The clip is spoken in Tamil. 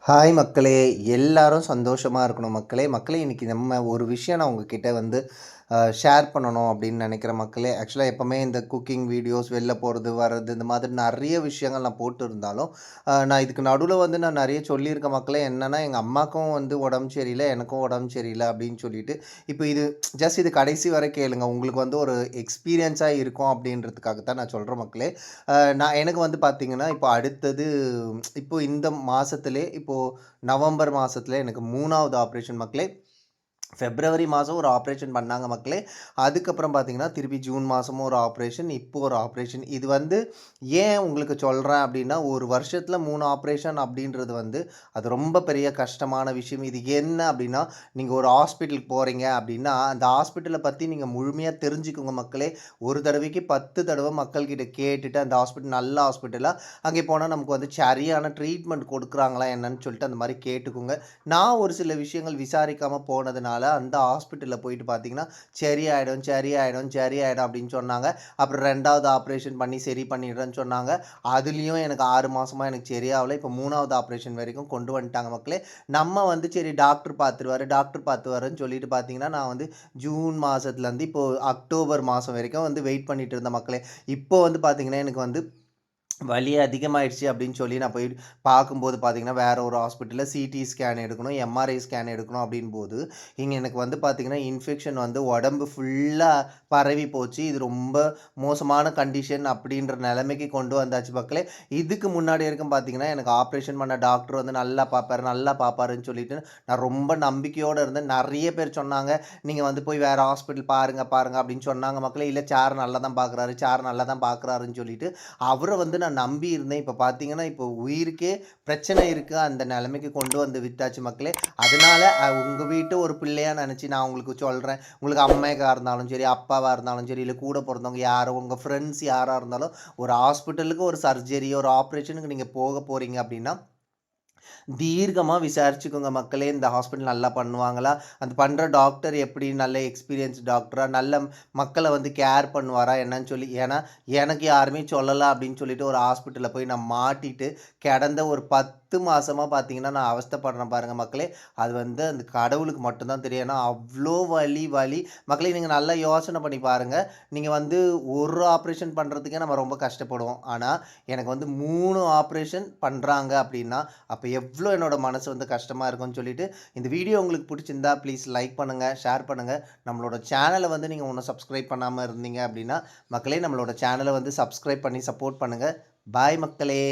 ஹாய் மக்களே! எல்லாரும் சந்தோஷமா இருக்கணும் மக்களே. மக்களே இன்னைக்கு நம்ம ஒரு விஷயம் நான் உங்ககிட்ட வந்து ஷேர் பண்ணணும் அப்படின்னு நெனைக்கிறேன் மக்களே. ஆக்சுவலா எப்பவுமே இந்த குக்கிங் வீடியோஸ், வெளில போறது, வர்றது இந்த மாதிரி நெறைய விஷயங்கள் நான் போட்டிருந்தாலும், நான் இதுக்கு நடுவுல வந்து நான் நெறைய சொல்லியிருக்கேன் மக்களே. என்னன்னா, எங்க அம்மாக்கும் வந்து உடம்பு சரியில்ல, எனக்கும் உடம்பு சரியில்ல அப்படின்னு சொல்லிட்டு, இப்போ இது இது கடைசி வரை கேளுங்க. உங்களுக்கு வந்து ஒரு எக்ஸ்பீரியன்ஸா இருக்கும் அப்படின்றதுக்காக தான் நான் சொல்றேன் மக்களே. நான் எனக்கு வந்து பார்த்தீங்கன்னா, இப்போ அடுத்தது இப்போ இந்த மாசத்திலே இப்போ நவம்பர் மாசத்தில எனக்கு 3வது ஆப்ரேஷன் மக்களே. பிப்ரவரி மாதம் ஒரு ஆப்ரேஷன் பண்ணாங்க மக்களே. அதுக்கப்புறம் பார்த்தீங்கன்னா, திருப்பி ஜூன் மாசமும் ஒரு ஆப்ரேஷன், இப்போ ஒரு ஆப்ரேஷன். இது வந்து ஏன் உங்களுக்கு சொல்றேன் அப்டின்னா, ஒரு வருஷத்தில 3 ஆப்ரேஷன் அப்டின்றது வந்து, அது ரொம்ப பெரிய கஷ்டமான விஷயம். இது என்ன அப்டின்னா, நீங்க ஒரு ஹாஸ்பிட்டலுக்கு போறீங்க அப்டின்னா, அந்த ஹாஸ்பிட்டல பத்தி நீங்க முழுமையா தெரிஞ்சுக்கோங்க மக்களே. ஒரு தடவைக்கு 10 தடவ மக்கள்கிட்ட கேட்டுட்டு, அந்த ஹாஸ்பிட்டல் நல்ல ஹாஸ்பிட்டலா, அங்கே போனா நமக்கு வந்து சரியான ட்ரீட்மெண்ட் குடுக்குறாங்களா என்னன்னு சொல்லிட்டு அந்த மாரி கேட்டுக்கோங்க. நான் ஒரு சில விஷயங்கள் விசாரிக்காம போனதுனால, அந்த ஹாஸ்பிட்டல்ல போயிட்டு பார்த்தீங்கன்னா, சரியாயிடும், சரியாயிடும், சரியாயிடும் அப்படின்னு சொன்னாங்க. அப்புறம் 2வது ஆப்ரேஷன் பண்ணி சரி பண்ணிடுறேன்னு சொன்னாங்க. அதுலயும் எனக்கு 6 மாசமா எனக்கு சரியாவல. இப்போ 3வது ஆப்ரேஷன் வரைக்கும் கொண்டு வந்துட்டாங்க மக்களே. நம்ம வந்து சரி டாக்டர் பார்த்துருவாரு, டாக்டர் பார்த்துருவாருன்னு சொல்லிட்டு பார்த்தீங்கன்னா, நான் வந்து ஜூன் மாசத்துலருந்து இப்போ அக்டோபர் மாசம் வரைக்கும் வந்து வெயிட் பண்ணிட்டு இருந்தேன் மக்களே. இப்போ வந்து பார்த்தீங்கன்னா, எனக்கு வந்து வலி அதிகமாயிடுச்சு அப்படின்னு சொல்லி நான் போய் பார்க்கும்போது பார்த்தீங்கன்னா, வேற ஒரு ஹாஸ்பிட்டல்ல சிடி ஸ்கேன் எடுக்கணும், எம்ஆர்ஐ ஸ்கேன் எடுக்கணும் அப்படின்போது, இங்க எனக்கு வந்து பார்த்தீங்கன்னா, இன்ஃபெக்ஷன் வந்து உடம்பு ஃபுல்லா பரவி போச்சு. இது ரொம்ப மோசமான கண்டிஷன் அப்படின்ற நிலைமைக்கு கொண்டு வந்தாச்சு மக்களே. இதுக்கு முன்னாடி வரைக்கும் பார்த்தீங்கன்னா, எனக்கு ஆப்ரேஷன் பண்ண டாக்டர் வந்து நல்லா பார்ப்பாரு, நல்லா பார்ப்பாருன்னு சொல்லிட்டு நான் ரொம்ப நம்பிக்கையோட இருந்தேன். நெறைய பேர் சொன்னாங்க, "நீங்க வந்து போய் வேற ஹாஸ்பிட்டல் பாருங்க, பாருங்க" அப்படின்னு சொன்னாங்க மக்களே. "இல்ல சார் நல்லா தான் பார்க்குறாரு, சார் நல்லா தான் பார்க்குறாருன்னு" சொல்லிட்டு அவர வந்து நான் நம்பி இருந்தேன். இப்ப பார்த்தீங்கன்னா, இப்போ உயிருக்கே பிரச்சனை இருக்கு. அந்த நெலைமைக்கு கொண்டு வந்து விட்டாச்சு மக்களே. அதனால உங்க வீட்டு ஒரு பிள்ளையா நெனச்சு நான் உங்களுக்கு சொல்றேன். உங்களுக்கு அம்மைக்கா இருந்தாலும் சரி, அப்பாவா இருந்தாலும் சரி, இல்ல கூட பொறந்தவங்க யாரோ, உங்க ஃப்ரெண்ட்ஸ் யாரா இருந்தாலும், ஒரு ஹாஸ்பிட்டலுக்கு ஒரு சர்ஜரி, ஒரு ஆப்ரேஷனுக்கு நீங்க போக போறீங்க அப்டின்னா, தீர்க்கமா விசாரிச்சுக்கோங்க மக்களே. இந்த ஹாஸ்பிட்டல் நல்லா பண்ணுவாங்களா? அது பண்ற டாக்டர் எப்படி நல்ல எக்ஸ்பீரியன்ஸ் டாக்டரா? நல்ல மக்கள வந்து கேர் பண்ணுவாரா? என்னன்னு சொல்லி ஏன்னா, எனக்கு யாருமே சொல்லல அப்படின்னு சொல்லிட்டு ஒரு ஹாஸ்பிட்டல்ல போய் நான் மாட்டிட்டு, கிடந்த ஒரு 10 மாசமா பார்த்தீங்கன்னா, நான் அவஸ்தைப்படுறேன் பாருங்க மக்களே. அது வந்து அந்த கடவுளுக்கு மட்டும் தான் தெரியும். ஏன்னா, அவ்ளோ வலி. மக்களே நீங்க நல்லா யோசனை பண்ணி பாருங்க. நீங்க வந்து ஒரு ஆப்ரேஷன் பண்றதுக்கே நம்ம ரொம்ப கஷ்டப்படுவோம். ஆனா, எனக்கு வந்து 3 ஆப்ரேஷன் பண்றாங்க அப்படின்னா, அப்ப எவ்ளோ என்னோட மனசு வந்து கஷ்டமா இருக்கும்னு சொல்லிட்டு, இந்த வீடியோ உங்களுக்கு புடிச்சிருந்தா ப்ளீஸ் லைக் பண்ணுங்க, ஷேர் பண்ணுங்க. நம்மளோட சேனல வந்து நீங்க இன்னும் சப்ஸ்கிரைப் பண்ணாம இருந்தீங்க அப்டின்னா, மக்களே நம்மளோட சேனல வந்து சப்ஸ்கிரைப் பண்ணி சப்போர்ட் பண்ணுங்க. பாய் மக்களே!